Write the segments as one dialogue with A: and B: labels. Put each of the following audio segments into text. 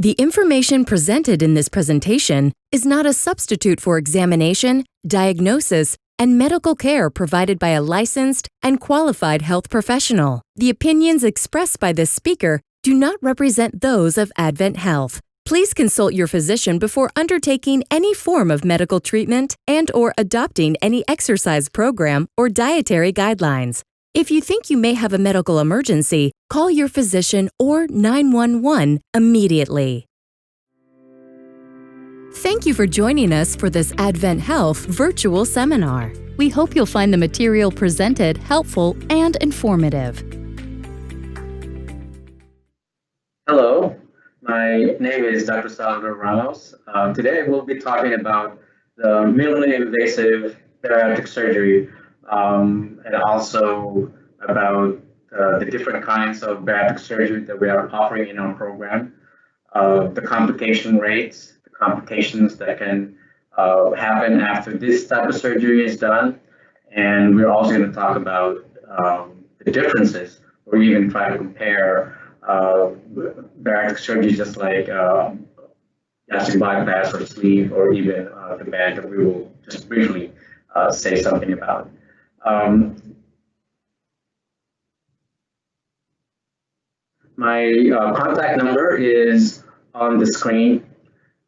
A: The information presented in this presentation is not a substitute for examination, diagnosis, and medical care provided by a licensed and qualified health professional. The opinions expressed by this speaker do not represent those of Advent Health. Please consult your physician before undertaking any form of medical treatment and/or adopting any exercise program or dietary guidelines. If you think you may have a medical emergency, call your physician or 911 immediately. Thank you for joining us for this Advent Health virtual seminar. We hope you'll find the material presented helpful and informative.
B: Hello, my name is Dr. Salvador Ramos. Today we'll be talking about the minimally invasive bariatric surgery and also about the different kinds of bariatric surgery that we are offering in our program, the complication rates, the complications that can happen after this type of surgery is done, and we're also going to talk about the differences or even try to compare bariatric surgery just like gastric bypass or sleeve or even the band that we will just briefly say something about. My contact number is on the screen.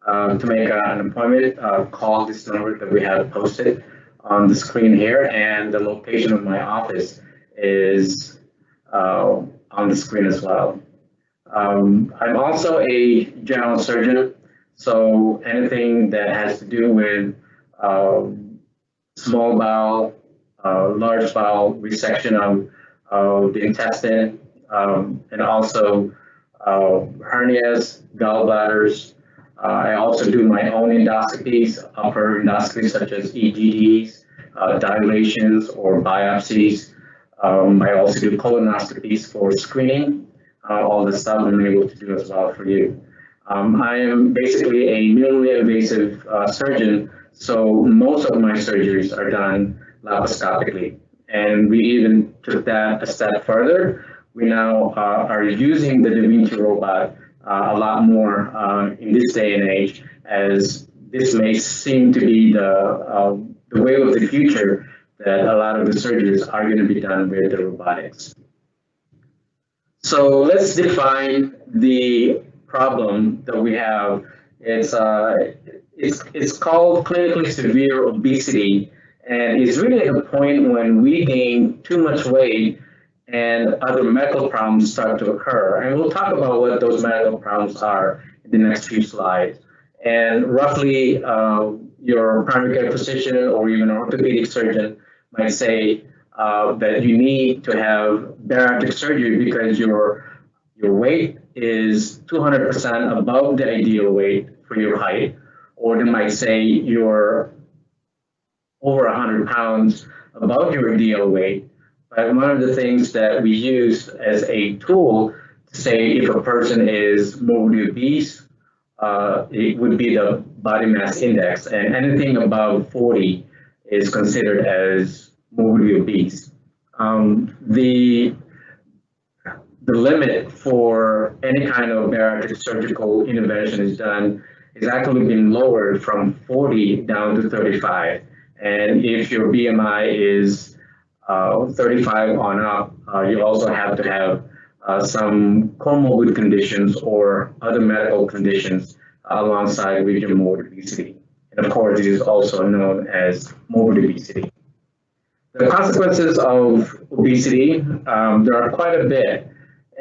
B: To make an appointment, call this number that we have posted on the screen here, and the location of my office is on the screen as well. I'm also a general surgeon, so anything that has to do with small bowel, large bowel resection of the intestine, and also hernias, gallbladders. I also do my own endoscopies, upper endoscopies such as EGDs, dilations, or biopsies. I also do colonoscopies for screening. All the stuff I'm able to do as well for you. I am basically a minimally invasive surgeon, so most of my surgeries are done laparoscopically. And we even took that a step further. We now are using the Da Vinci robot a lot more in this day and age, as this may seem to be the way of the future, that a lot of the surgeries are going to be done with the robotics. So let's define the problem that we have. It's called clinically severe obesity, and it's really at a point when we gain too much weight and other medical problems start to occur. And we'll talk about what those medical problems are in the next few slides. And roughly, your primary care physician or even an orthopedic surgeon might say that you need to have bariatric surgery because your weight is 200% above the ideal weight for your height, or they might say you're over 100 pounds above your ideal weight. But one of the things that we use as a tool to say if a person is morbidly obese, it would be the body mass index, and anything above 40 is considered as morbidly obese. The limit for any kind of bariatric surgical intervention is actually been lowered from 40 down to 35. And if your BMI is 35 on up, you also have to have some comorbid conditions or other medical conditions alongside with your morbid obesity. And of course, it is also known as morbid obesity. The consequences of obesity, there are quite a bit,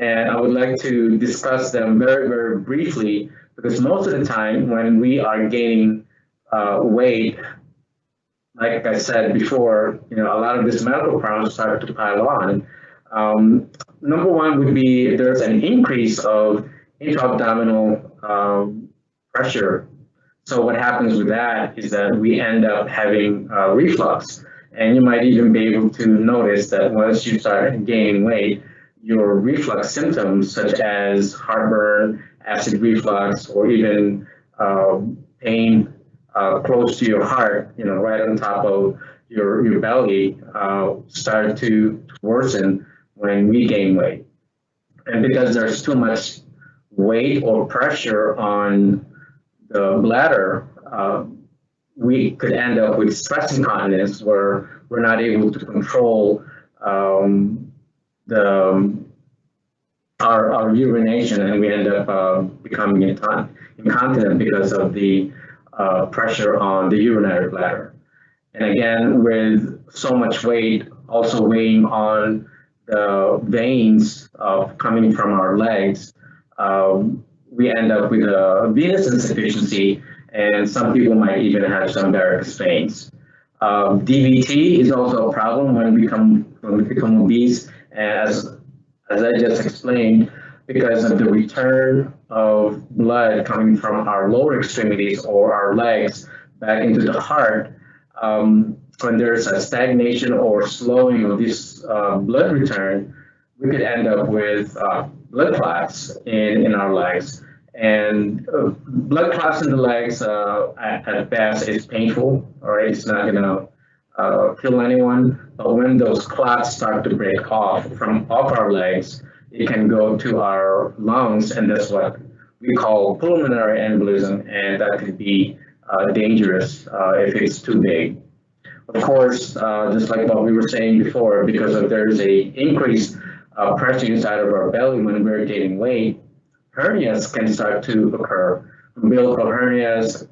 B: and I would like to discuss them very, very briefly, because most of the time when we are gaining weight, like I said before, a lot of these medical problems start to pile on. Number one would be there's an increase of intra-abdominal pressure. So what happens with that is that we end up having reflux. And you might even be able to notice that once you start gaining weight, your reflux symptoms such as heartburn, acid reflux, or even pain close to your heart, right on top of your belly, start to worsen when we gain weight. And because there's too much weight or pressure on the bladder, we could end up with stress incontinence where we're not able to control the our urination, and we end up becoming incontinent because of the pressure on the urinary bladder. And again, with so much weight also weighing on the veins coming from our legs, we end up with a venous insufficiency, and some people might even have some varicose veins. DVT is also a problem when we become obese, as I just explained, because of the return of blood coming from our lower extremities or our legs back into the heart. When there's a stagnation or slowing of this blood return, we could end up with blood clots in our legs. And blood clots in the legs, at best, is painful, all right? It's not gonna kill anyone, but when those clots start to break off our legs, it can go to our lungs, and that's what we call pulmonary embolism, and that could be dangerous if it's too big. Of course, just like what we were saying before, because there's a increased pressure inside of our belly when we're gaining weight, hernias can start to occur. Umbilical hernias,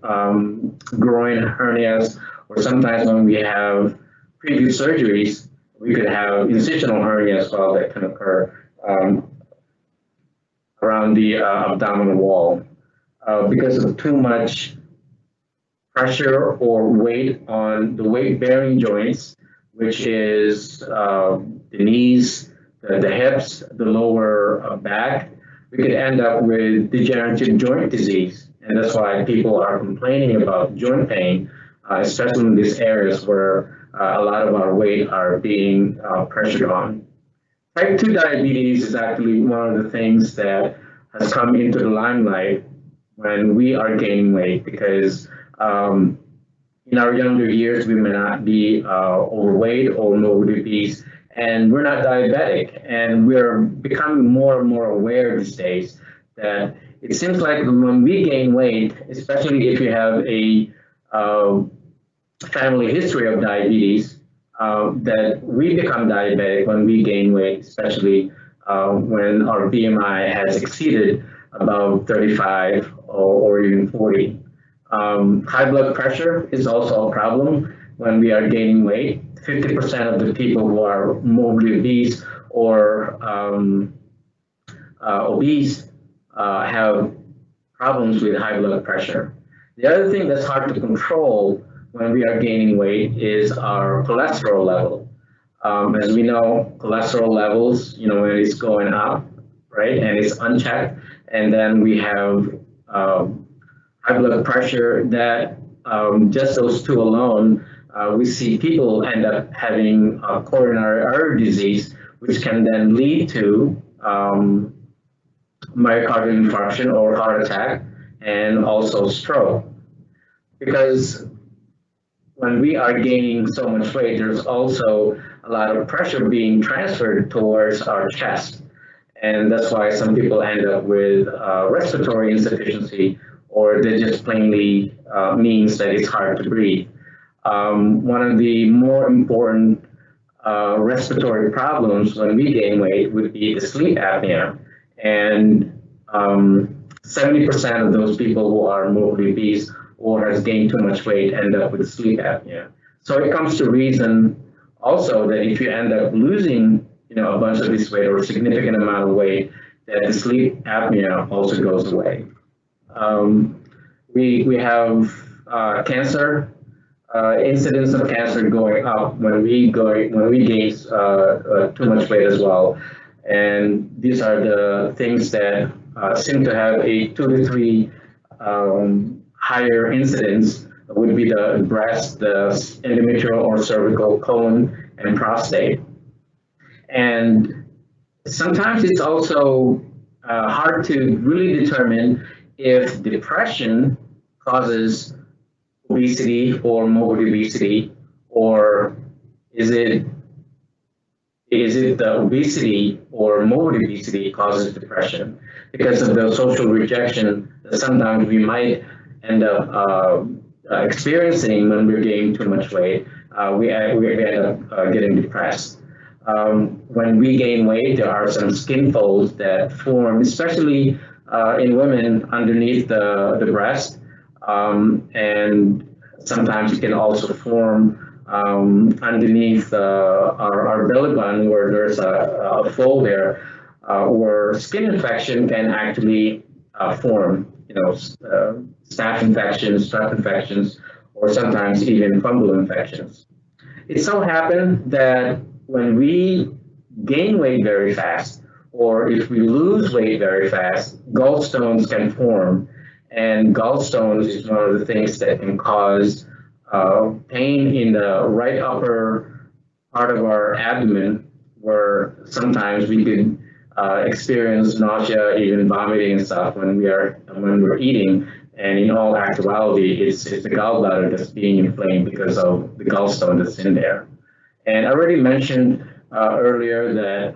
B: groin hernias, or sometimes when we have previous surgeries, we could have incisional hernia as well that can occur around the abdominal wall because of too much pressure or weight on the weight-bearing joints, which is the knees, the hips, the lower back. We could end up with degenerative joint disease, and that's why people are complaining about joint pain, especially in these areas where a lot of our weight are being pressured on. Type 2 diabetes is actually one of the things that has come into the limelight when we are gaining weight, because in our younger years, we may not be overweight or morbidly obese, and we're not diabetic. And we're becoming more and more aware these days that it seems like when we gain weight, especially if you have a family history of diabetes, that we become diabetic when we gain weight, especially when our BMI has exceeded about 35 or even 40. High blood pressure is also a problem when we are gaining weight. 50% of the people who are morbidly obese or obese have problems with high blood pressure. The other thing that's hard to control when we are gaining weight is our cholesterol level. As we know, cholesterol levels, when it's going up, right, and it's unchecked, and then we have high blood pressure that just those two alone, we see people end up having coronary artery disease, which can then lead to myocardial infarction or heart attack, and also stroke. Because when we are gaining so much weight, there's also a lot of pressure being transferred towards our chest. And that's why some people end up with respiratory insufficiency, or that just plainly means that it's hard to breathe. One of the more important respiratory problems when we gain weight would be the sleep apnea. And 70% of those people who are morbidly obese or has gained too much weight end up with sleep apnea. So it comes to reason also that if you end up losing a bunch of this weight or a significant amount of weight, that the sleep apnea also goes away. We have cancer, incidence of cancer going up when we gain too much weight as well. And these are the things that seem to have a 2 to 3 higher incidence would be the breast, the endometrial or cervical, colon, and prostate. And sometimes it's also hard to really determine if depression causes obesity or morbid obesity, or is it is it the obesity or morbid obesity causes depression? Because of the social rejection that sometimes we might end up experiencing when we're gaining too much weight, we end up getting depressed. When we gain weight, there are some skin folds that form, especially in women underneath the breast, and sometimes it can also form underneath our belly button where there's a fold there, where skin infection can actually form, staph infections, strep infections, or sometimes even fungal infections. It so happened that when we gain weight very fast, or if we lose weight very fast, gallstones can form. And gallstones is one of the things that can cause pain in the right upper part of our abdomen, where sometimes we could experience nausea, even vomiting and stuff when we're eating. And in all actuality, it's the gallbladder that's being inflamed because of the gallstone that's in there. And I already mentioned earlier that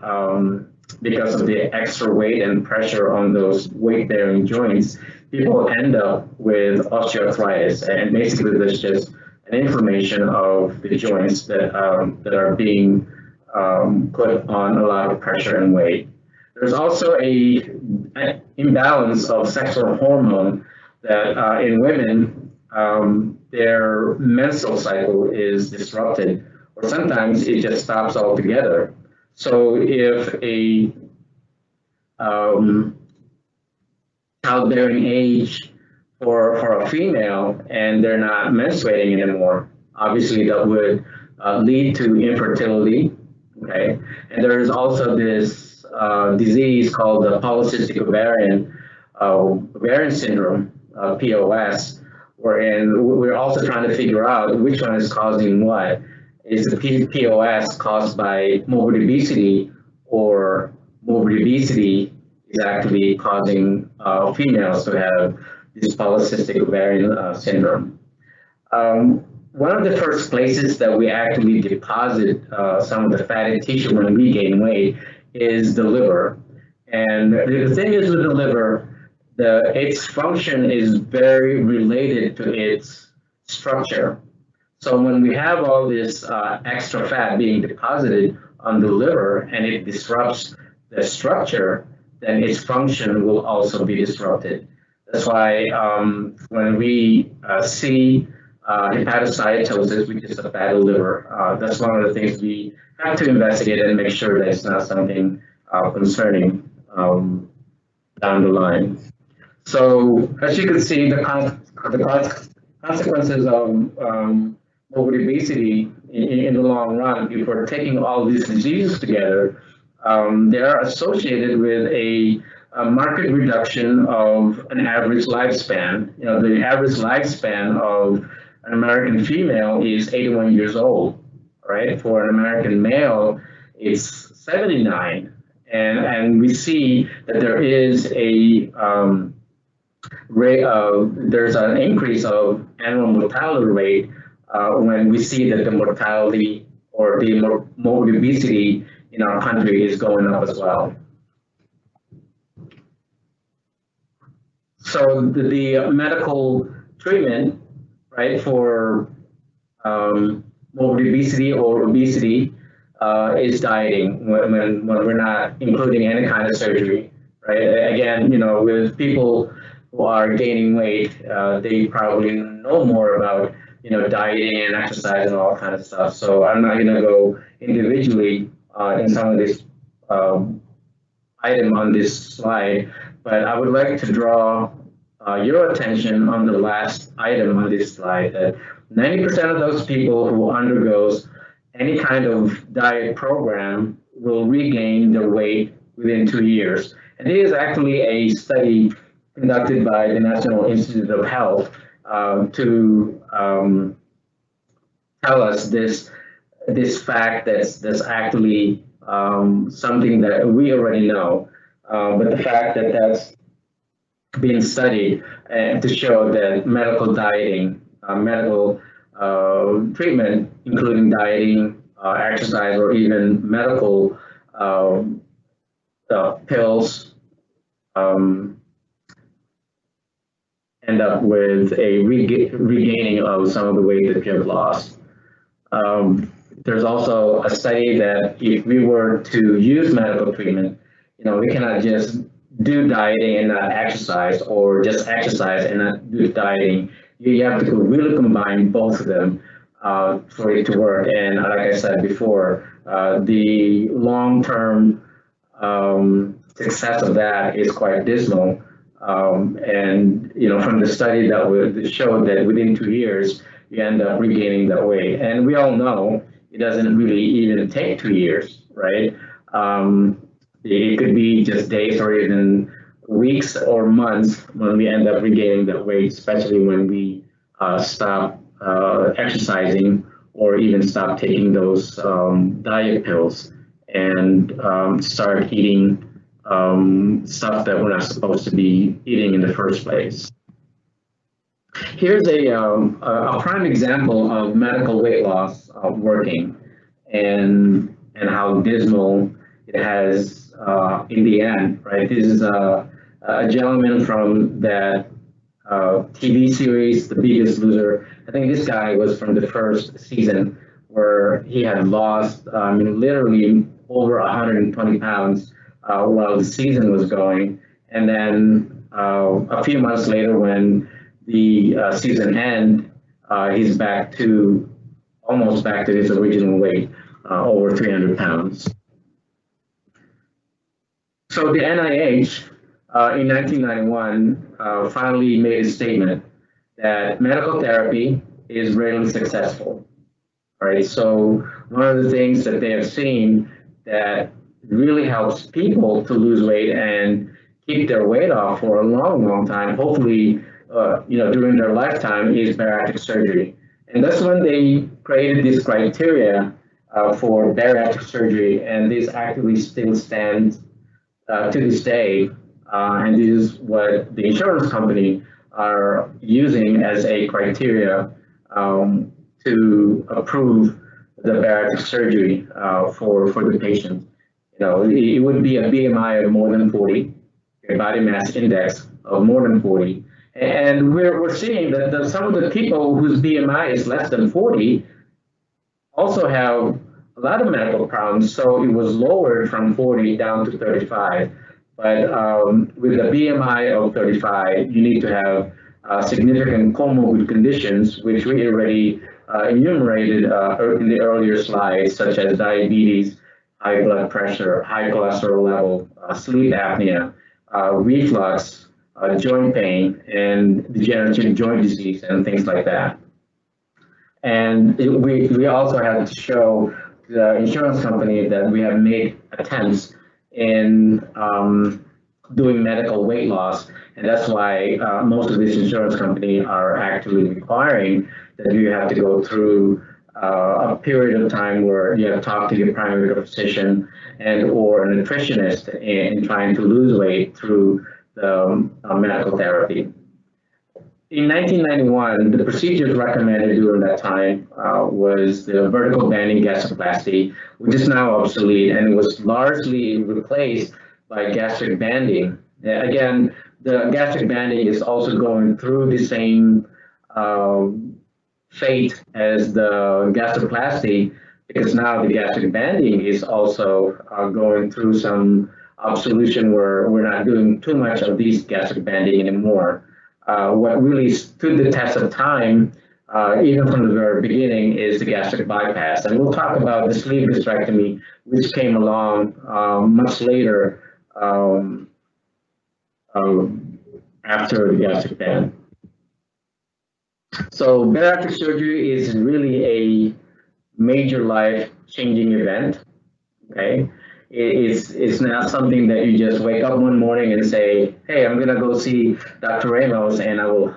B: because of the extra weight and pressure on those weight-bearing joints, people end up with osteoarthritis. And basically, there's just an inflammation of the joints that are being put on a lot of pressure and weight. There's also an imbalance of sexual hormone that in women, their menstrual cycle is disrupted, or sometimes it just stops altogether. So if a childbearing age for a female and they're not menstruating anymore, obviously that would lead to infertility. Okay, and there is also this disease called the polycystic ovarian syndrome, POS, wherein we're also trying to figure out which one is causing what. Is the POS caused by morbid obesity, or morbid obesity is actually causing females to have this polycystic ovarian syndrome? One of the first places that we actually deposit some of the fatty tissue when we gain weight is the liver. And the thing is with the liver, its function is very related to its structure. So when we have all this extra fat being deposited on the liver and it disrupts the structure, then its function will also be disrupted. That's why when we see hepatocytosis, which is a fatty liver, that's one of the things we have to investigate and make sure that it's not something concerning down the line. So as you can see, the consequences of morbid obesity in the long run, if we're taking all these diseases together, they are associated with a marked reduction of an average lifespan. The average lifespan of an American female is 81 years old, right? For an American male, it's 79. And we see that there is there's an increase of annual mortality rate when we see that the mortality or the morbid obesity in our country is going up as well. So the medical treatment, right, for morbid obesity or obesity is dieting when we're not including any kind of surgery, right? Again, with people who are gaining weight, they probably know more about dieting and exercise and all kind of stuff. So I'm not going to go individually in some of this item on this slide, but I would like to draw your attention on the last item on this slide, that 90% of those people who undergoes any kind of diet program will regain their weight within 2 years. And it is actually a study conducted by the National Institute of Health to tell us this fact that's actually something that we already know, but the fact that that's being studied and to show that medical dieting, medical treatment, including dieting, exercise or even medical pills end up with a regaining of some of the weight that you've lost. There's also a study that if we were to use medical treatment, we cannot just do dieting and not exercise, or just exercise and not do dieting. You have to really combine both of them for it to work. And like I said before, the long-term success of that is quite dismal. And from the study that showed that within 2 years, you end up regaining that weight. And we all know it doesn't really even take 2 years, right? It could be just days or even weeks or months when we end up regaining that weight, especially when we stop exercising or even stop taking those diet pills and start eating stuff that we're not supposed to be eating in the first place. Here's a prime example of medical weight loss working, and how dismal it has in the end, right? This is a gentleman from that TV series, The Biggest Loser. I think this guy was from the first season, where he had lost literally over 120 pounds while the season was going. And then a few months later, when the season ended, he's almost back to his original weight, over 300 pounds. So the NIH in 1991 finally made a statement that medical therapy is rarely successful. Right. So one of the things that they have seen that really helps people to lose weight and keep their weight off for a long, long time, hopefully, during their lifetime, is bariatric surgery. And that's when they created this criteria for bariatric surgery, and this actually still stands to this day. And this is what the insurance company are using as a criteria to approve the bariatric surgery for the patient. It would be a BMI of more than 40, a body mass index of more than 40. And we're seeing that some of the people whose BMI is less than 40 also have a lot of medical problems. So it was lowered from 40 down to 35. But with a BMI of 35, you need to have significant comorbid conditions, which we already enumerated in the earlier slides, such as diabetes, high blood pressure, high cholesterol level, sleep apnea, reflux, joint pain, and degenerative joint disease, and things like that. And we also had to show the insurance company that we have made attempts in doing medical weight loss, and that's why most of these insurance companies are actually requiring that you have to go through a period of time where you have to talk to your primary care physician and or a nutritionist in trying to lose weight through the medical therapy. In 1991, the procedures recommended during that time was the vertical banding gastroplasty, which is now obsolete, and it was largely replaced by gastric banding. Again, the gastric banding is also going through the same fate as the gastroplasty, because now the gastric banding is also going through some obsolution where we're not doing too much of these gastric banding anymore. What really stood the test of time, even from the very beginning, is the gastric bypass. And we'll talk about the sleeve gastrectomy, which came along much later after the gastric band. So bariatric surgery is really a major life-changing event. Okay, it's not something that you just wake up one morning and say, "Hey, I'm gonna go see Dr. Ramos and I will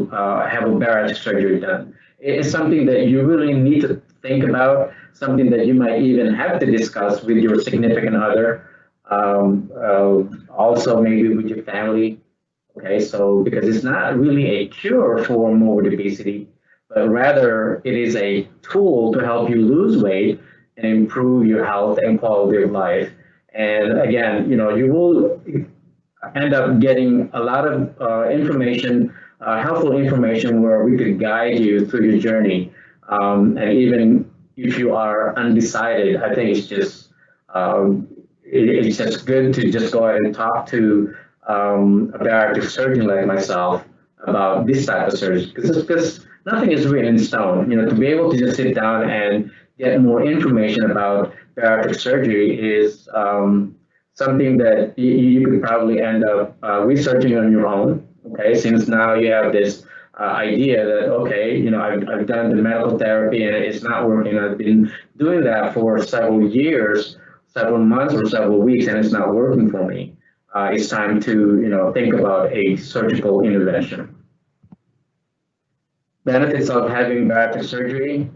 B: have a bariatric surgery done." It's something that you really need to think about, something that you might even have to discuss with your significant other, also maybe with your family. Okay, so because it's not really a cure for morbid obesity, but rather it is a tool to help you lose weight and improve your health and quality of life. And again, you will end up getting a lot of information, helpful information where we could guide you through your journey. And even if you are undecided, I think it's just good to just go ahead and talk to a bariatric surgeon like myself about this type of surgery, because nothing is written in stone. To be able to just sit down and get more information about bariatric surgery is something that you could probably end up researching on your own. Okay, since now you have this idea that, okay, I've done the medical therapy and it's not working. I've been doing that for several years, several months or several weeks, and it's not working for me. It's time to think about a surgical intervention. Benefits of having bariatric surgery,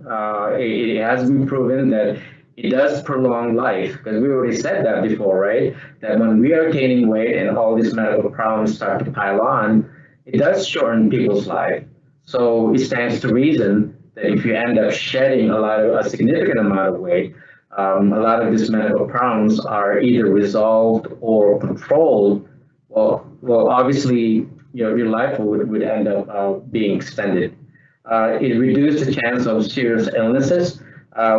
B: it has been proven that it does prolong life, because we already said that before, right? That when we are gaining weight and all these medical problems start to pile on, it does shorten people's life. So it stands to reason that if you end up shedding a significant amount of weight, a lot of these medical problems are either resolved or controlled. Well, obviously, your life would end up being extended. It reduced the chance of serious illnesses.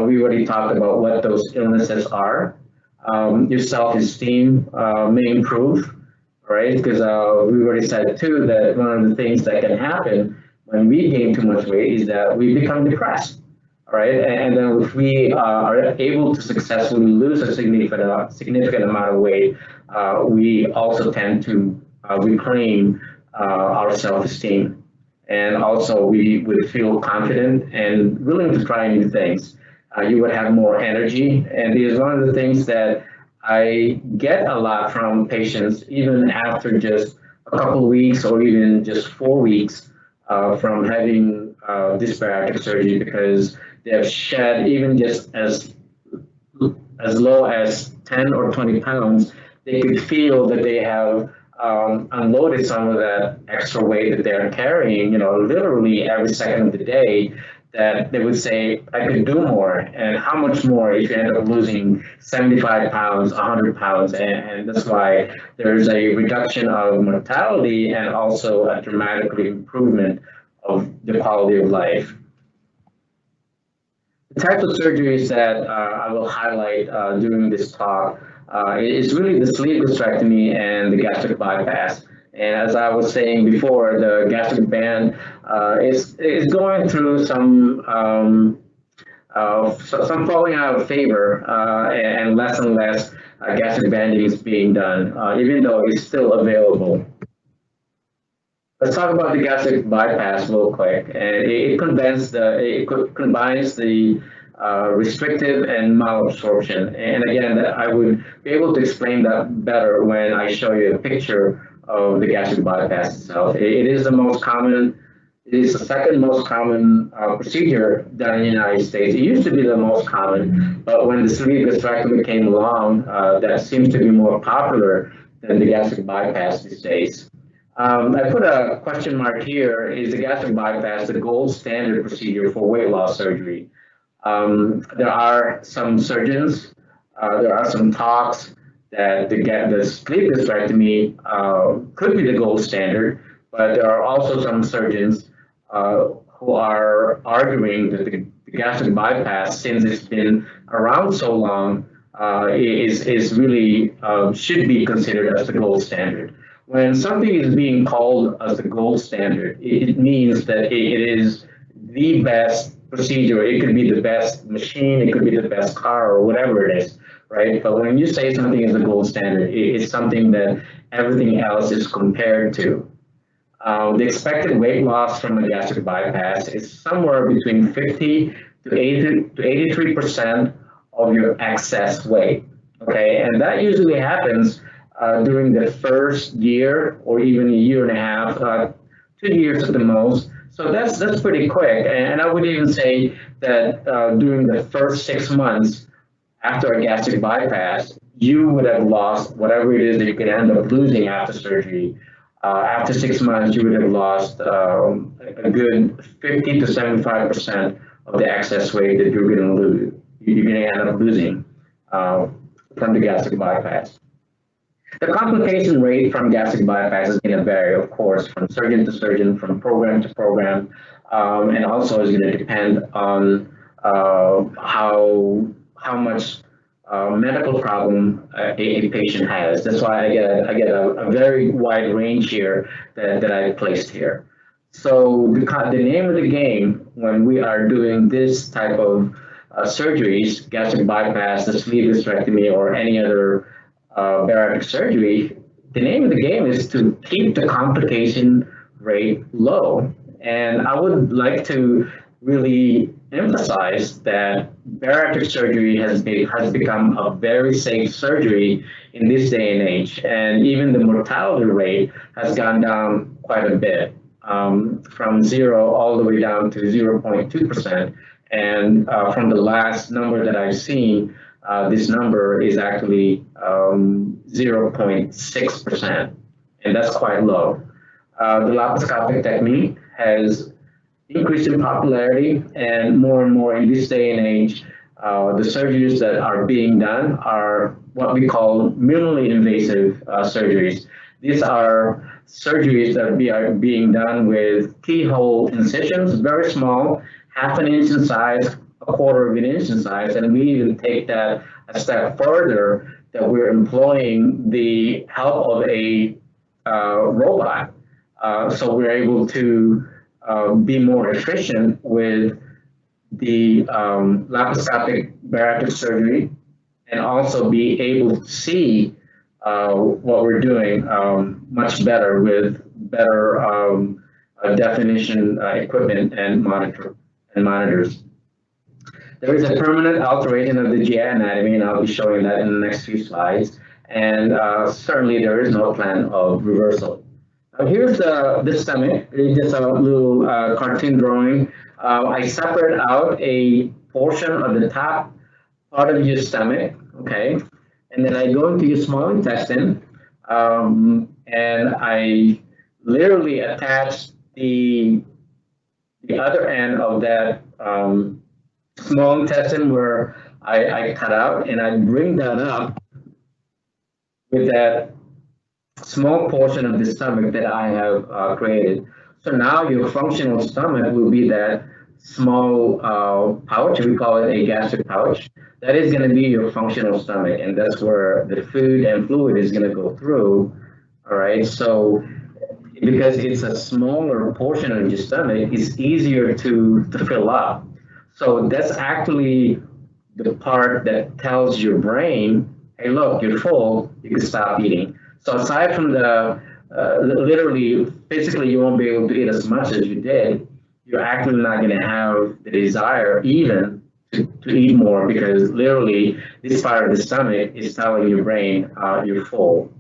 B: We already talked about what those illnesses are. Your self-esteem may improve, right? Because we already said too that one of the things that can happen when we gain too much weight is that we become depressed, right? And then if we are able to successfully lose a significant amount of weight, we also tend to reclaim our self-esteem. And also we would feel confident and willing to try new things. You would have more energy. And it is one of the things that I get a lot from patients, even after just a couple of weeks or even just 4 weeks from having this bariatric surgery, because they have shed even just as low as 10 or 20 pounds. They could feel that they have unloaded some of that extra weight that they're carrying, literally every second of the day, that they would say, I could do more. And how much more if you end up losing 75 pounds, 100 pounds? And that's why there's a reduction of mortality and also a dramatic improvement of the quality of life. The types of surgeries that I will highlight during this talk is really the sleeve gastrectomy and the gastric bypass. And as I was saying before, the gastric band is going through some falling out of favor, and less gastric banding is being done, even though it's still available. Let's talk about the gastric bypass real quick. And it combines the restrictive and malabsorption. And again, I would be able to explain that better when I show you a picture of the gastric bypass itself. It is the second most common procedure done in the United States. It used to be the most common, but when the sleeve gastrectomy came along, that seems to be more popular than the gastric bypass these days. I put a question mark here. Is the gastric bypass the gold standard procedure for weight loss surgery? There are some surgeons, there are some talks that the sleeve gastrectomy could be the gold standard, but there are also some surgeons who are arguing that the gastric bypass, since it's been around so long, is really should be considered as the gold standard. When something is being called as the gold standard, it means that it is the best procedure. It could be the best machine, it could be the best car, or whatever it is, right? But when you say something is the gold standard, it's something that everything else is compared to. The expected weight loss from a gastric bypass is somewhere between 50 to 83% of your excess weight, okay? And that usually happens during the first year or even a year and a half, 2 years at the most. So that's pretty quick. And I would even say that during the first 6 months after a gastric bypass, you would have lost whatever it is that you could end up losing after surgery. After 6 months, you would have lost a good 50 to 75% of the excess weight that you're going to lose. You're going to end up losing from the gastric bypass. The complication rate from gastric bypass is going to vary, of course, from surgeon to surgeon, from program to program, and also is going to depend on how much medical problem a patient has. That's why I get a very wide range here that I placed here. So the name of the game when we are doing this type of surgeries, gastric bypass, the sleeve hysterectomy, or any other bariatric surgery, the name of the game is to keep the complication rate low. And I would like to really emphasize that bariatric surgery has become a very safe surgery in this day and age, and even the mortality rate has gone down quite a bit, from 0 all the way down to 0.2%. And from the last number that I've seen, this number is actually 0.6%, and that's quite low. The laparoscopic technique has increased in popularity, and more in this day and age, the surgeries that are being done are what we call minimally invasive surgeries. These are surgeries that are being done with keyhole incisions, very small, half an inch in size, a quarter of an inch in size, and we even take that a step further, that we're employing the help of a robot. So we're able to be more efficient with the laparoscopic bariatric surgery, and also be able to see what we're doing much better with better definition equipment and monitors. There is a permanent alteration of the GI anatomy, and I'll be showing that in the next few slides. And certainly there is no plan of reversal. Here's the stomach. It's just a little cartoon drawing. I separate out a portion of the top part of your stomach, okay? And then I go into your small intestine, and I literally attach the other end of that small intestine where I cut out, and I bring that up with that small portion of the stomach that I have created. So now your functional stomach will be that small pouch. We call it a gastric pouch. That is going to be your functional stomach, and that's where the food and fluid is going to go through. All right. So because it's a smaller portion of your stomach, it's easier to fill up. So that's actually the part that tells your brain, hey, look, you're full, you can stop eating. So aside from the literally, physically, you won't be able to eat as much as you did, you're actually not going to have the desire even to eat more, because literally this part of the stomach is telling your brain you're full.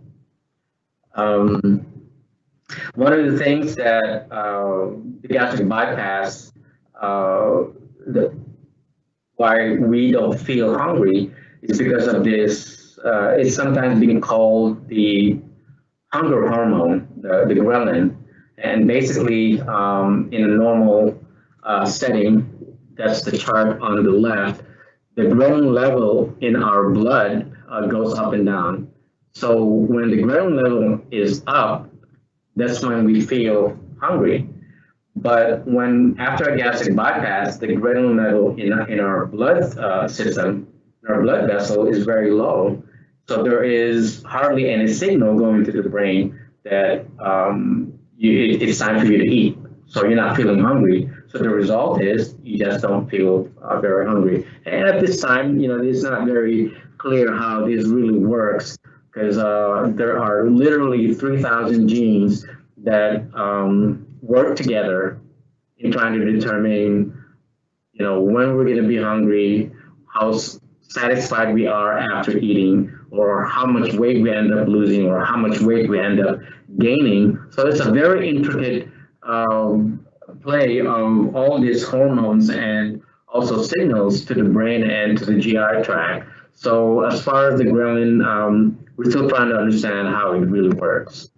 B: One of the things that the gastric bypass, why we don't feel hungry, is because of this. It's sometimes being called the hunger hormone, the ghrelin. And basically, in a normal setting, that's the chart on the left, the ghrelin level in our blood goes up and down. So when the ghrelin level is up, that's when we feel hungry. But when after a gastric bypass, the ghrelin level in our blood system, in our blood vessel, is very low. So there is hardly any signal going to the brain that it's time for you to eat. So you're not feeling hungry. So the result is you just don't feel very hungry. And at this time, it's not very clear how this really works, because there are literally 3,000 genes that work together in trying to determine, when we're going to be hungry, how satisfied we are after eating, or how much weight we end up losing, or how much weight we end up gaining. So it's a very intricate play of all these hormones and also signals to the brain and to the GI tract. So as far as the ghrelin, we're still trying to understand how it really works.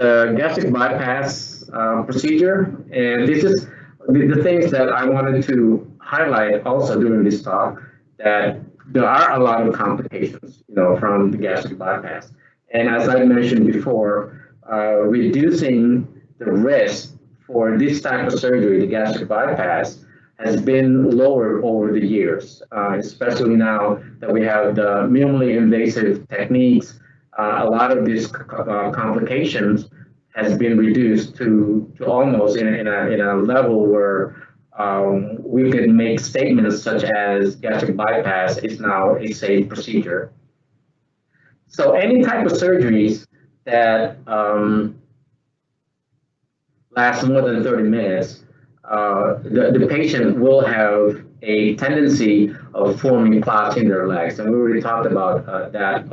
B: the gastric bypass procedure, and this is the things that I wanted to highlight also during this talk, that there are a lot of complications, from the gastric bypass. And as I mentioned before, reducing the risk for this type of surgery, the gastric bypass, has been lowered over the years, especially now that we have the minimally invasive techniques. A lot of these complications has been reduced to almost in a level where we could make statements such as gastric bypass is now a safe procedure. So any type of surgeries that last more than 30 minutes, the patient will have a tendency of forming clots in their legs. And we already talked about that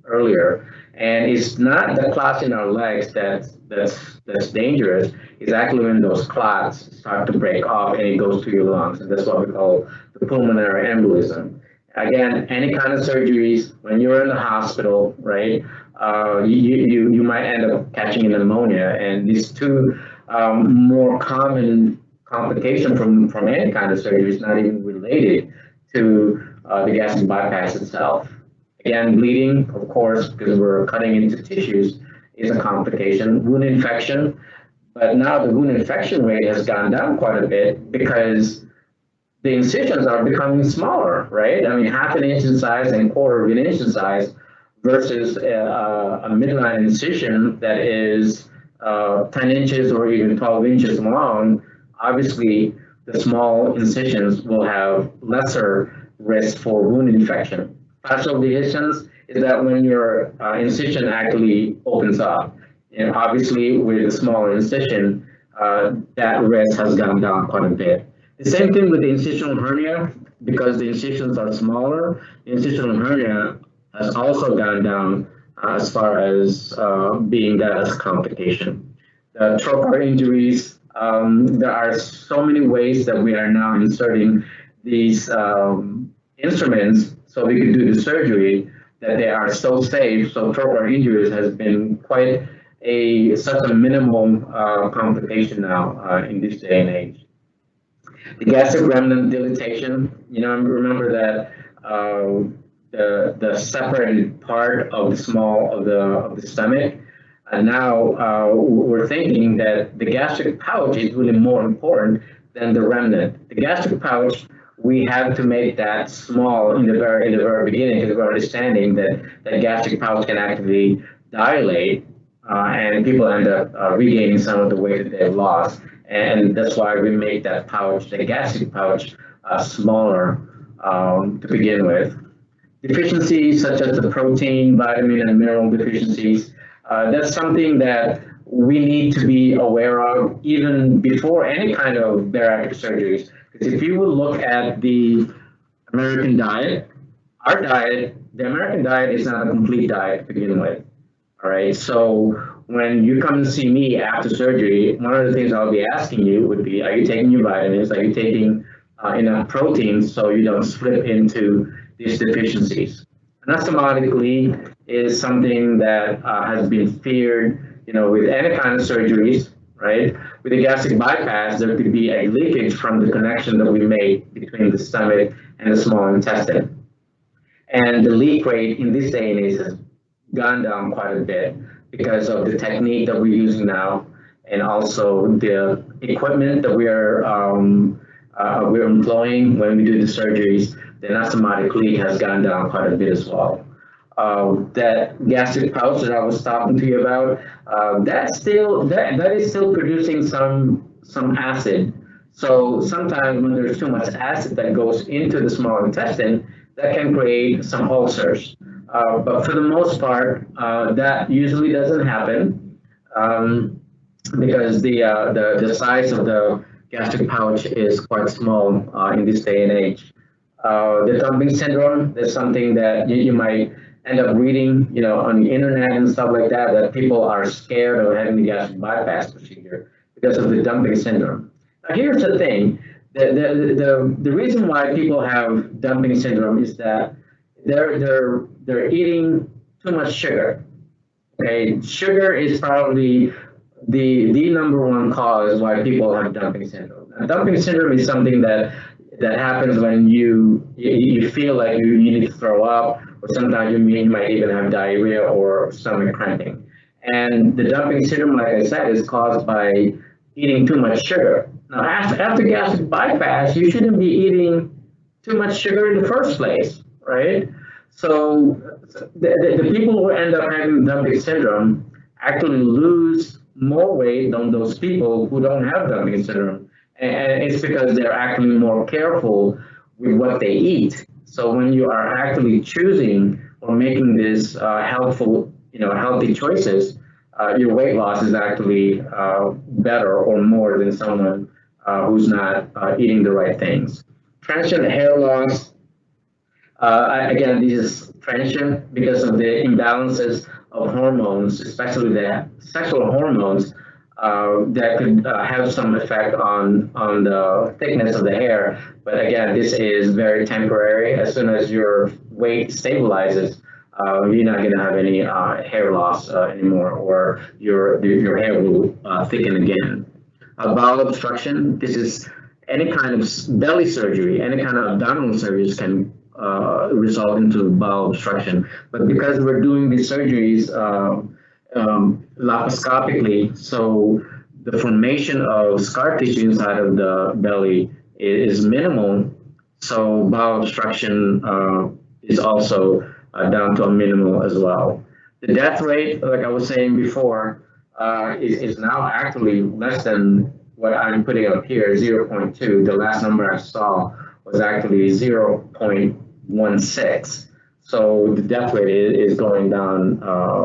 B: earlier. And it's not the clots in our legs that's dangerous. It's actually when those clots start to break off and it goes to your lungs. And that's what we call the pulmonary embolism. Again, any kind of surgeries, when you're in the hospital, right, you might end up catching a pneumonia. And these two more common complications from any kind of surgery is not even related to the gastric bypass itself. Again, bleeding, of course, because we're cutting into tissues, is a complication. Wound infection, but now the wound infection rate has gone down quite a bit because the incisions are becoming smaller, right? I mean, half an inch in size and quarter of an inch in size versus a midline incision that is 10 inches or even 12 inches long. Obviously, the small incisions will have lesser risk for wound infection. Fascial dehiscence is that when your incision actually opens up. And obviously, with a smaller incision, that risk has gone down quite a bit. The same thing with the incisional hernia, because the incisions are smaller, the incisional hernia has also gone down as far as being that as a complication. The trocar injuries, there are so many ways that we are now inserting these instruments so we can do the surgery that they are so safe. So trocar injuries has been quite such a minimal complication now in this day and age. The gastric remnant dilatation, remember that the separated part of the stomach. And now we're thinking that the gastric pouch is really more important than the remnant. The gastric pouch, we have to make that small in the very beginning because we're understanding that the gastric pouch can actually dilate and people end up regaining some of the weight that they've lost. And that's why we make that pouch, the gastric pouch, smaller to begin with. Deficiencies such as the protein, vitamin, and mineral deficiencies, that's something that we need to be aware of even before any kind of bariatric surgeries. Because if you will look at the American diet, our diet, the American diet is not a complete diet to begin with. All right, so when you come to see me after surgery, one of the things I'll be asking you would be, are you taking your vitamins? Are you taking enough protein so you don't slip into these deficiencies? Anastomotically is something that has been feared, with any kind of surgeries, right? With the gastric bypass, there could be a leakage from the connection that we made between the stomach and the small intestine. And the leak rate in this day and age has gone down quite a bit because of the technique that we're using now, and also the equipment that we're employing when we do the surgeries. The anastomotic leak has gone down quite a bit as well. That gastric pouch that I was talking to you about, that is still producing some acid. So sometimes when there's too much acid that goes into the small intestine, that can create some ulcers. But for the most part, that usually doesn't happen because the size of the gastric pouch is quite small in this day and age. The dumping syndrome is something that you might end up reading, on the internet and stuff like that, that people are scared of having the gastric bypass procedure because of the dumping syndrome. Now, here's the thing: the reason why people have dumping syndrome is that they're eating too much sugar. Okay, sugar is probably the number one cause why people have dumping syndrome. And dumping syndrome is something that happens when you feel like you need to throw up, or sometimes you might even have diarrhea or stomach cramping. And the dumping syndrome, like I said, is caused by eating too much sugar. Now, after gastric bypass, you shouldn't be eating too much sugar in the first place, right? So the people who end up having dumping syndrome actually lose more weight than those people who don't have dumping syndrome. And it's because they're actually more careful with what they eat. So when you are actually choosing or making this helpful, healthy choices, your weight loss is actually better or more than someone who's not eating the right things. Transient hair loss, again, this is transient because of the imbalances of hormones, especially the sexual hormones, that could have some effect on the thickness of the hair. But again, this is very temporary. As soon as your weight stabilizes, you're not going to have any hair loss anymore, or your hair will thicken again. Bowel obstruction, this is any kind of belly surgery, any kind of abdominal surgeries can result into bowel obstruction. But because we're doing these surgeries laparoscopically, so the formation of scar tissue inside of the belly is minimal, so bowel obstruction is also down to a minimal as well. The death rate, like I was saying before, is now actually less than what I'm putting up here, 0.2. The last number I saw was actually 0.16. So the death rate is going down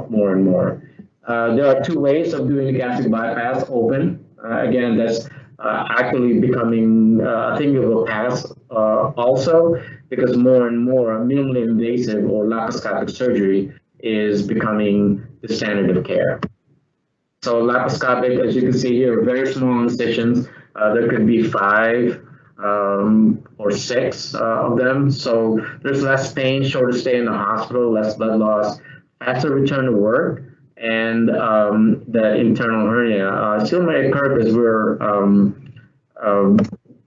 B: more and more. There are two ways of doing the gastric bypass: open. Again, that's actually becoming a thing of the past also, because more and more minimally invasive or laparoscopic surgery is becoming the standard of care. So laparoscopic, as you can see here, very small incisions. There could be 5 or 6 of them. So there's less pain, shorter stay in the hospital, less blood loss, faster return to work, and the internal hernia still may occur because we're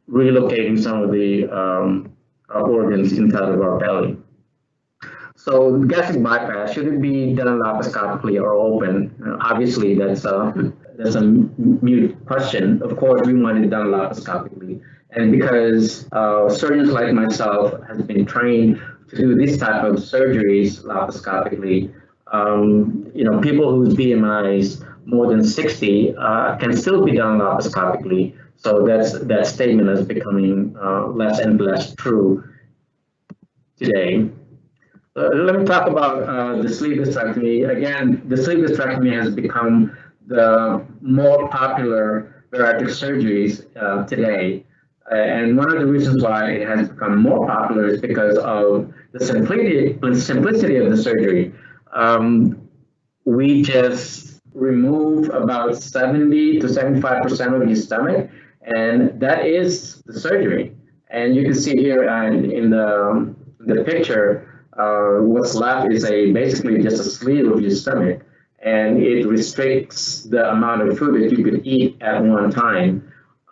B: relocating some of the organs inside of our belly. So gastric bypass, should it be done laparoscopically or open? Obviously, that's a mute question. Of course, we want it done laparoscopically, and because surgeons like myself has been trained to do this type of surgeries laparoscopically, people whose BMI is more than 60 can still be done laparoscopically. So that statement is becoming less and less true today. Let me talk about the sleeve gastrectomy. Again, the sleeve gastrectomy has become the more popular bariatric surgeries today. And one of the reasons why it has become more popular is because of the simplicity of the surgery. We just remove about 70 to 75% of your stomach, and that is the surgery. And you can see here in the picture, what's left is basically just a sleeve of your stomach, and it restricts the amount of food that you could eat at one time.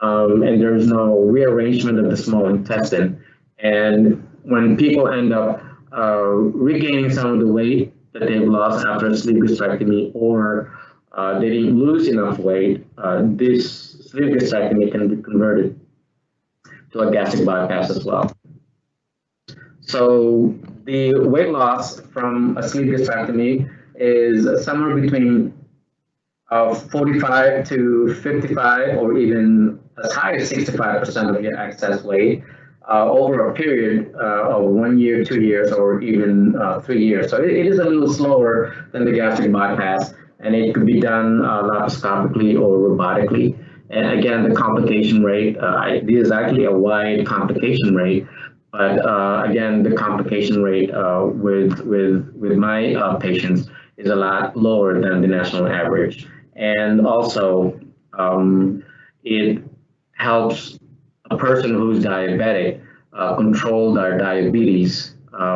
B: And there's no rearrangement of the small intestine. And when people end up regaining some of the weight that they've lost after a sleeve gastrectomy, or they didn't lose enough weight, this sleeve gastrectomy can be converted to a gastric bypass as well. So the weight loss from a sleeve gastrectomy is somewhere between 45 to 55, or even as high as 65% of your excess weight over a period of 1 year, 2 years, or even 3 years. So it is a little slower than the gastric bypass, and it could be done laparoscopically or robotically. And again, the complication rate, this is actually a wide complication rate, but again, the complication rate with my patients is a lot lower than the national average. And also, it helps a person who's diabetic control their diabetes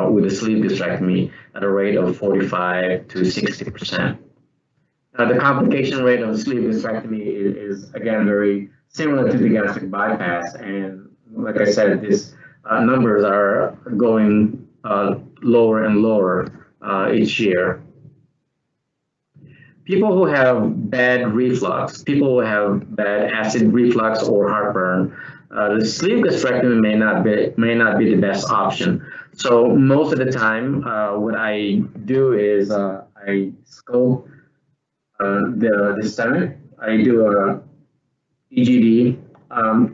B: with a sleeve gastrectomy at a rate of 45 to 60%. The complication rate of sleeve gastrectomy is again very similar to the gastric bypass, and like I said, these numbers are going lower and lower each year. People who have bad reflux, people who have bad acid reflux or heartburn, the sleeve gastrectomy may not be the best option. So most of the time, what I do is I scope the stomach. I do a EGD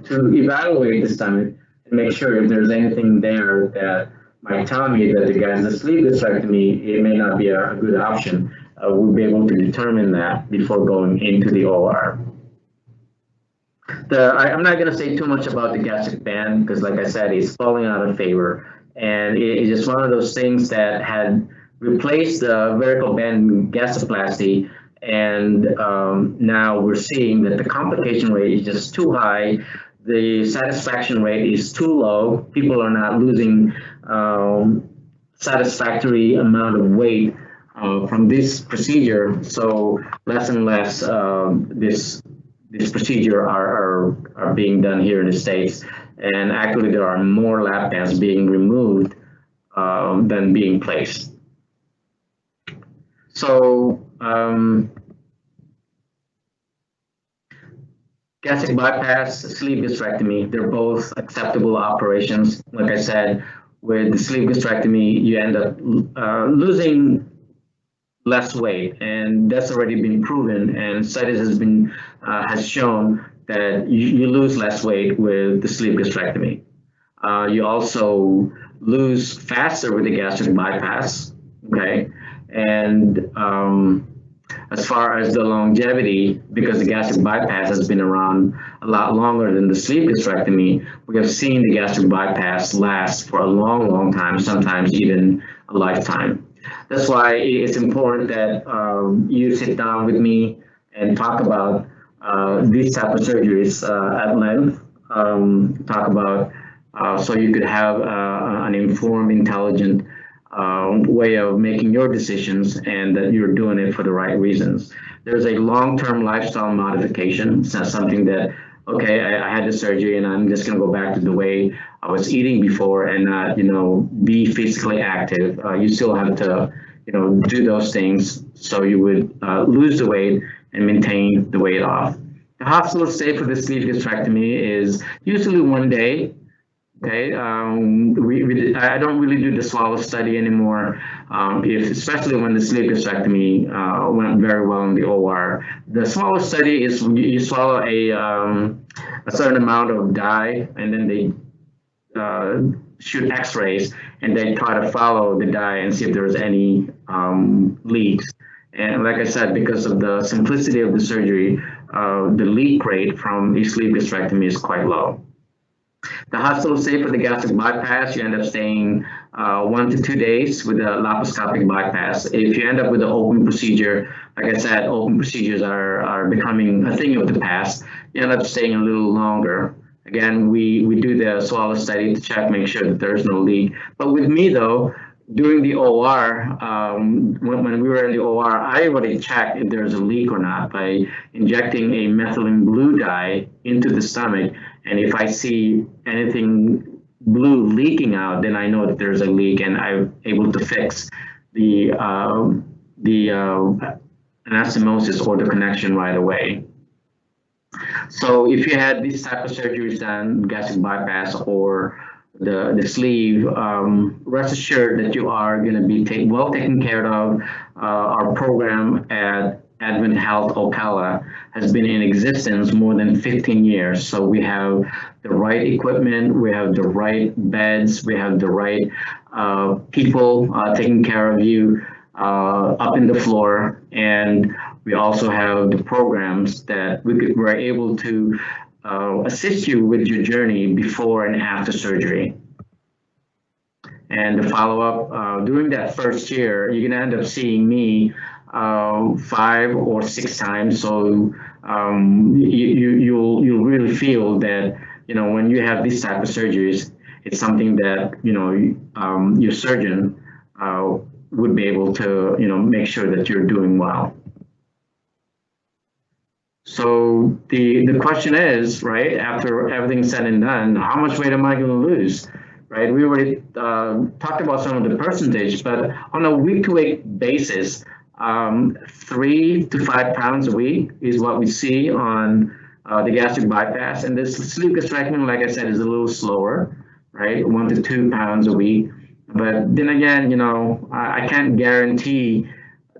B: to evaluate the stomach and make sure if there's anything there that might tell me that the sleeve gastrectomy, it may not be a good option. We'll be able to determine that before going into the OR. I'm not going to say too much about the gastric band because, like I said, it's falling out of favor. And it's just one of those things that had replaced the vertical band gastroplasty. And now we're seeing that the complication rate is just too high. The satisfaction rate is too low. People are not losing satisfactory amount of weight from this procedure. So less and less this procedure are being done here in the States. And actually there are more lap bands being removed than being placed. So gastric bypass, sleeve gastrectomy, they're both acceptable operations. Like I said, with the sleeve gastrectomy, you end up losing less weight, and that's already been proven. And studies has shown that you lose less weight with the sleeve gastrectomy. You also lose faster with the gastric bypass. Okay, and as far as the longevity, because the gastric bypass has been around a lot longer than the sleeve gastrectomy, we have seen the gastric bypass last for a long, long time, sometimes even a lifetime. That's why it's important that you sit down with me and talk about these type of surgeries at length. Talk about so you could have an informed, intelligent way of making your decisions, and that you're doing it for the right reasons. There's a long-term lifestyle modification. It's not something that, okay, I had the surgery and I'm just going to go back to the way I was eating before and not, be physically active. You still have to, do those things so you would lose the weight and maintain the weight off. The hospital stay for the sleeve gastrectomy is usually 1 day. Okay, I don't really do the swallow study anymore, especially when the sleeve gastrectomy went very well in the OR. The swallow study is you swallow a certain amount of dye, and then they shoot x-rays, and they try to follow the dye and see if there's any leaks. And like I said, because of the simplicity of the surgery, the leak rate from a sleeve gastrectomy is quite low. The hospital stay for the gastric bypass, you end up staying 1 to 2 days with the laparoscopic bypass. If you end up with an open procedure, like I said, open procedures are becoming a thing of the past. You end up staying a little longer. Again, we do the swallow study to check, make sure that there's no leak. But with me though, during the OR, when we were in the OR, I already checked if there's a leak or not by injecting a methylene blue dye into the stomach. And if I see anything blue leaking out, then I know that there's a leak, and I'm able to fix the anastomosis or the connection right away. So if you had these type of surgeries done, gastric bypass or the sleeve, rest assured that you are going to be well taken care of. Our program at Advent Health Ocala has been in existence more than 15 years. So we have the right equipment, we have the right beds, we have the right people taking care of you up in the floor, and we also have the programs that we're able to assist you with your journey before and after surgery. And the follow-up during that first year, you're gonna end up seeing me 5 or 6 times. So you'll really feel that when you have these type of surgeries, it's something that your surgeon would be able to make sure that you're doing well. So the question is, right, after everything's said and done, how much weight am I going to lose? Right? We already talked about some of the percentage, but on a week-to-week basis, 3 to 5 pounds a week is what we see on the gastric bypass. And this sleeve gastrectomy, like I said, is a little slower, right? 1 to 2 pounds a week. But then again, I can't guarantee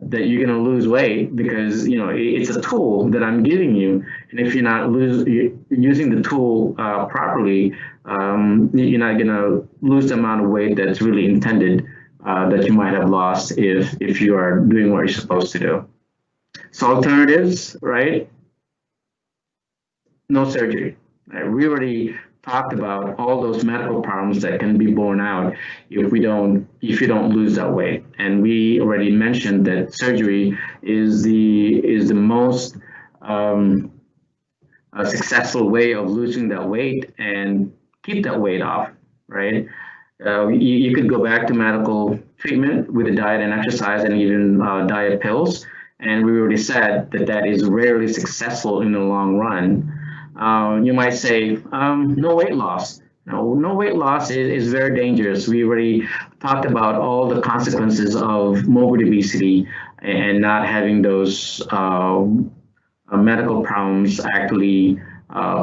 B: that you're going to lose weight because it's a tool that I'm giving you, and if you're not using the tool properly, you're not going to lose the amount of weight that's really intended that you might have lost if you are doing what you're supposed to do. So alternatives, right? No surgery. Right? We already talked about all those medical problems that can be borne out if you don't lose that weight, and we already mentioned that surgery is the most successful way of losing that weight and keep that weight off, right? You could go back to medical treatment with a diet and exercise and even diet pills, and we already said that is rarely successful in the long run. You might say, no weight loss. No weight loss is very dangerous. We already talked about all the consequences of morbid obesity and not having those medical problems actually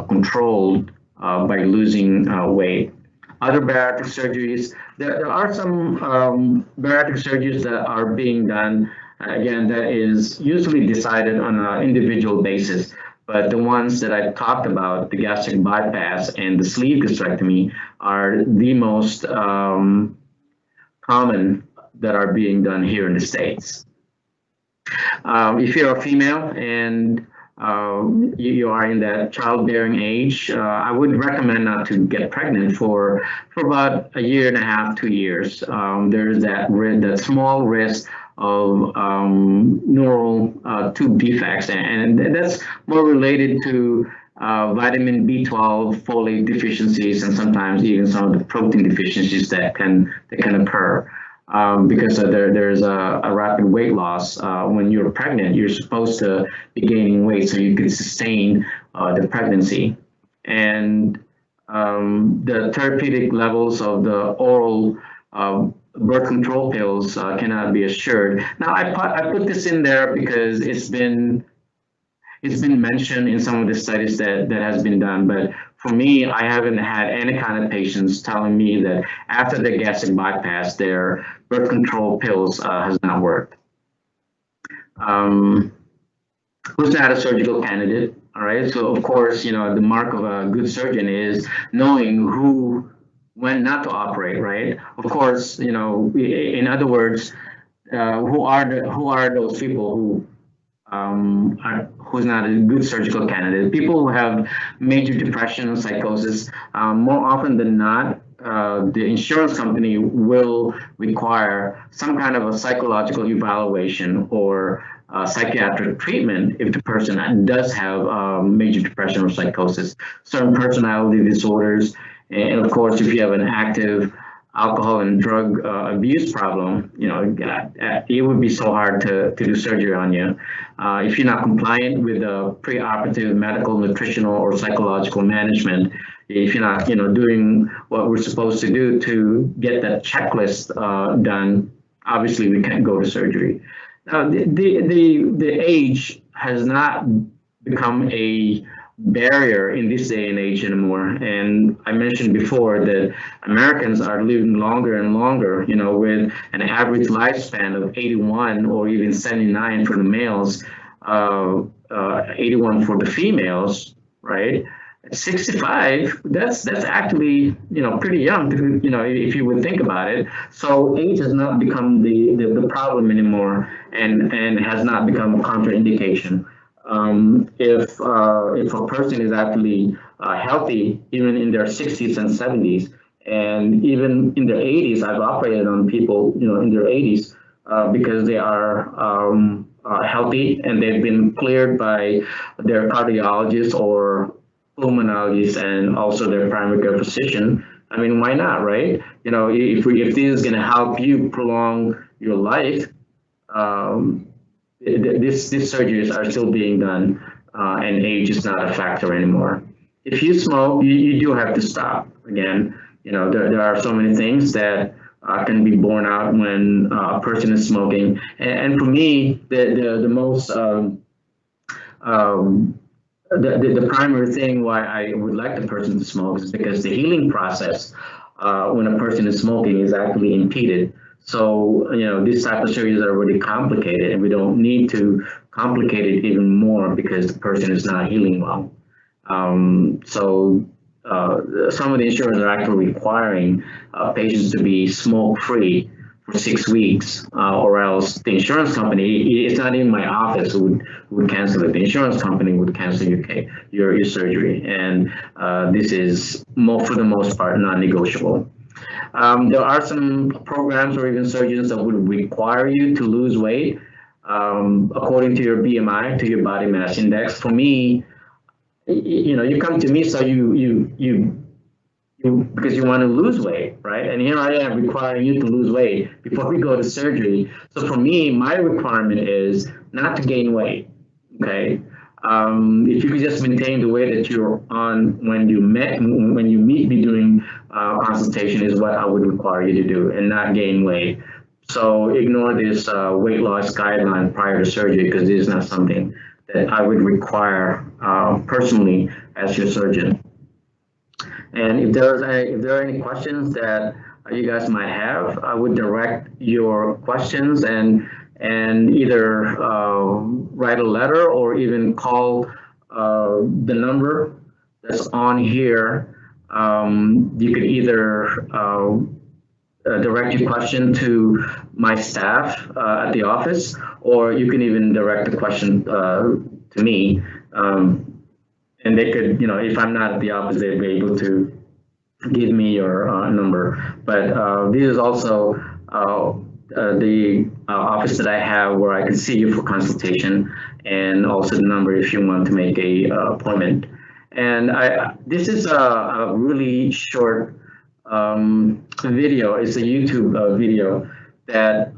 B: controlled by losing weight. Other bariatric surgeries, there are some bariatric surgeries that are being done. Again, that is usually decided on an individual basis. But the ones that I talked about, the gastric bypass and the sleeve gastrectomy, are the most common that are being done here in the States. If you're a female and you are in that childbearing age, I would recommend not to get pregnant for about 1.5 to 2 years. There's that small risk of neural tube defects, and that's more related to vitamin B12, folate deficiencies, and sometimes even some of the protein deficiencies that can occur. Because there's a rapid weight loss. When you're pregnant, you're supposed to be gaining weight so you can sustain the pregnancy. And the therapeutic levels of the oral birth control pills cannot be assured. Now, I put this in there because it's been mentioned in some of the studies that has been done, but for me, I haven't had any kind of patients telling me that after the gastric bypass, their birth control pills has not worked. Who's not a surgical candidate? All right, so of course, the mark of a good surgeon is knowing when not to operate, right? Of course, in other words, who are those people who's not a good surgical candidate? People who have major depression, psychosis. More often than not, the insurance company will require some kind of a psychological evaluation or psychiatric treatment if the person does have major depression or psychosis, certain personality disorders, and of course, if you have an active alcohol and drug abuse problem, it would be so hard to do surgery on you. If you're not compliant with the preoperative medical, nutritional, or psychological management, if you're not, doing what we're supposed to do to get that checklist done, obviously we can't go to surgery. Now, the age has not become a barrier in this day and age anymore. And I mentioned before that Americans are living longer and longer, with an average lifespan of 81 or even 79 for the males, 81 for the females, right? At 65, that's actually, pretty young, if you would think about it. So age has not become the problem anymore and has not become a contraindication. If a person is actually healthy, even in their 60s and 70s, and even in their 80s, I've operated on people, in their 80s, because they are healthy and they've been cleared by their cardiologist or pulmonologist and also their primary care physician. I mean, why not, right? If this is going to help you prolong your life, these surgeries are still being done and age is not a factor anymore. If you smoke, you do have to stop. Again, there are so many things that can be borne out when a person is smoking. And for me, the most the primary thing why I would like the person to smoke is because the healing process when a person is smoking is actually impeded. So, these type of surgeries are already complicated, and we don't need to complicate it even more because the person is not healing well. So some of the insurers are actually requiring patients to be smoke-free for 6 weeks, or else the insurance company, it's not in my office who would cancel it. The insurance company would cancel your surgery, and this is for the most part non-negotiable. There are some programs or even surgeons that would require you to lose weight according to your BMI, to your body mass index. For me, you come to me, so you because you want to lose weight, right? And here I am requiring you to lose weight before we go to surgery. So for me, my requirement is not to gain weight, okay? If you could just maintain the weight that you're on when you meet me during consultation is what I would require you to do, and not gain weight. So ignore this weight loss guideline prior to surgery, because this is not something that I would require personally as your surgeon. And if there are any questions that you guys might have, I would direct your questions and either write a letter or even call the number that's on here. You could either direct your question to my staff at the office, or you can even direct the question to me. And they could, if I'm not at the office, they'd be able to give me your number. But this is also the office that I have where I can see you for consultation, and also the number if you want to make a appointment. And this is a really short video. It's a YouTube video that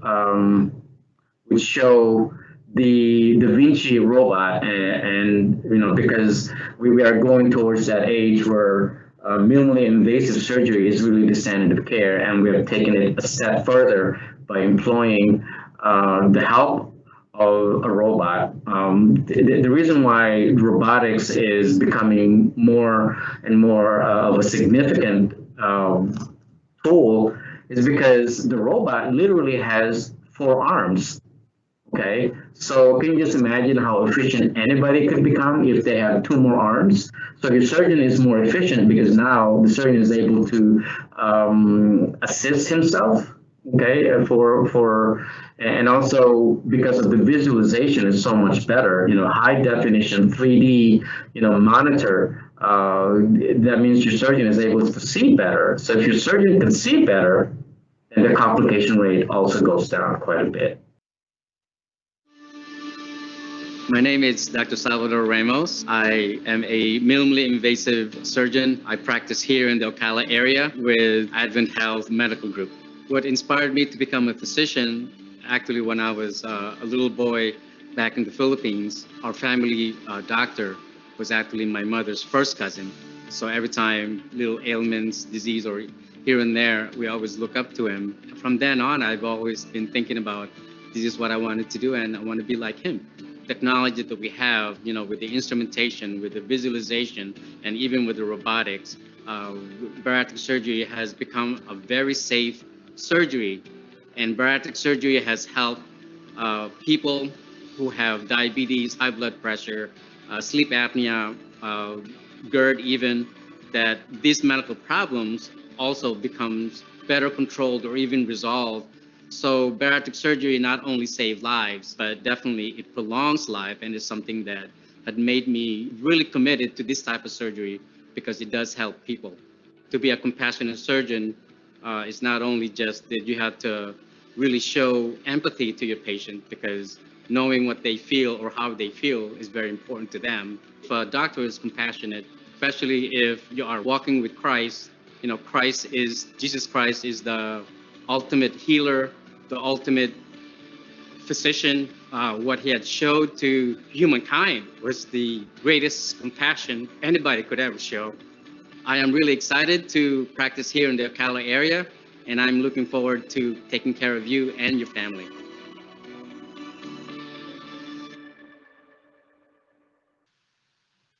B: would show the Da Vinci robot, and because we are going towards that age where minimally invasive surgery is really the standard of care, and we have taken it a step further by employing the help of a robot. The reason why robotics is becoming more and more of a significant tool is because the robot literally has 4 arms. Okay, so can you just imagine how efficient anybody could become if they have 2 more arms? So your surgeon is more efficient because now the surgeon is able to assist himself. Okay, and also because of the visualization is so much better. High definition 3D, monitor. That means your surgeon is able to see better. So if your surgeon can see better, then the complication rate also goes down quite a bit.
C: My name is Dr. Salvador Ramos. I am a minimally invasive surgeon. I practice here in the Ocala area with Advent Health Medical Group. What inspired me to become a physician, actually when I was a little boy back in the Philippines, our family doctor was actually my mother's first cousin. So every time little ailments, disease, or here and there, we always look up to him. From then on, I've always been thinking about this is what I wanted to do, and I want to be like him. Technology that we have, with the instrumentation, with the visualization, and even with the robotics, bariatric surgery has become a very safe surgery. And bariatric surgery has helped people who have diabetes, high blood pressure, sleep apnea, GERD even, that these medical problems also becomes better controlled or even resolved. So bariatric surgery not only saves lives, but definitely it prolongs life, and is something that had made me really committed to this type of surgery because it does help people. To be a compassionate surgeon is not only just that you have to really show empathy to your patient, because knowing what they feel or how they feel is very important to them. If a doctor is compassionate, especially if you are walking with Christ, Jesus Christ is the ultimate healer, the ultimate physician, what he had showed to humankind was the greatest compassion anybody could ever show. I am really excited to practice here in the Ocala area, and I'm looking forward to taking care of you and your family.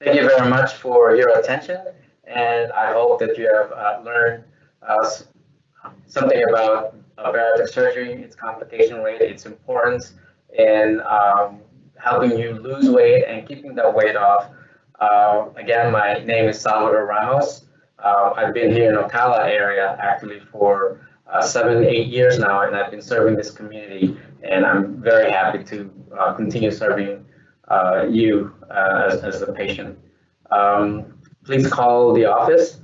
B: Thank you very much for your attention, and I hope that you have learned something about bariatric surgery, its complication rate, its importance in helping you lose weight and keeping that weight off. Again, my name is Salvador Ramos. I've been here in Ocala area actually for 7-8 years now, and I've been serving this community, and I'm very happy to continue serving you as the patient. Please call the office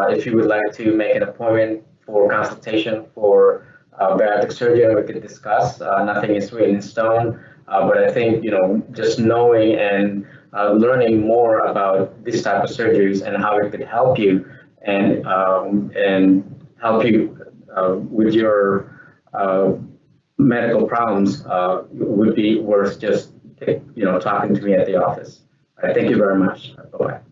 B: if you would like to make an appointment for consultation for bariatric surgery, and we could discuss. Nothing is written in stone, but I think just knowing and learning more about this type of surgeries and how it could help you and help you with your medical problems would be worth just talking to me at the office. All right, thank you very much. Bye-bye.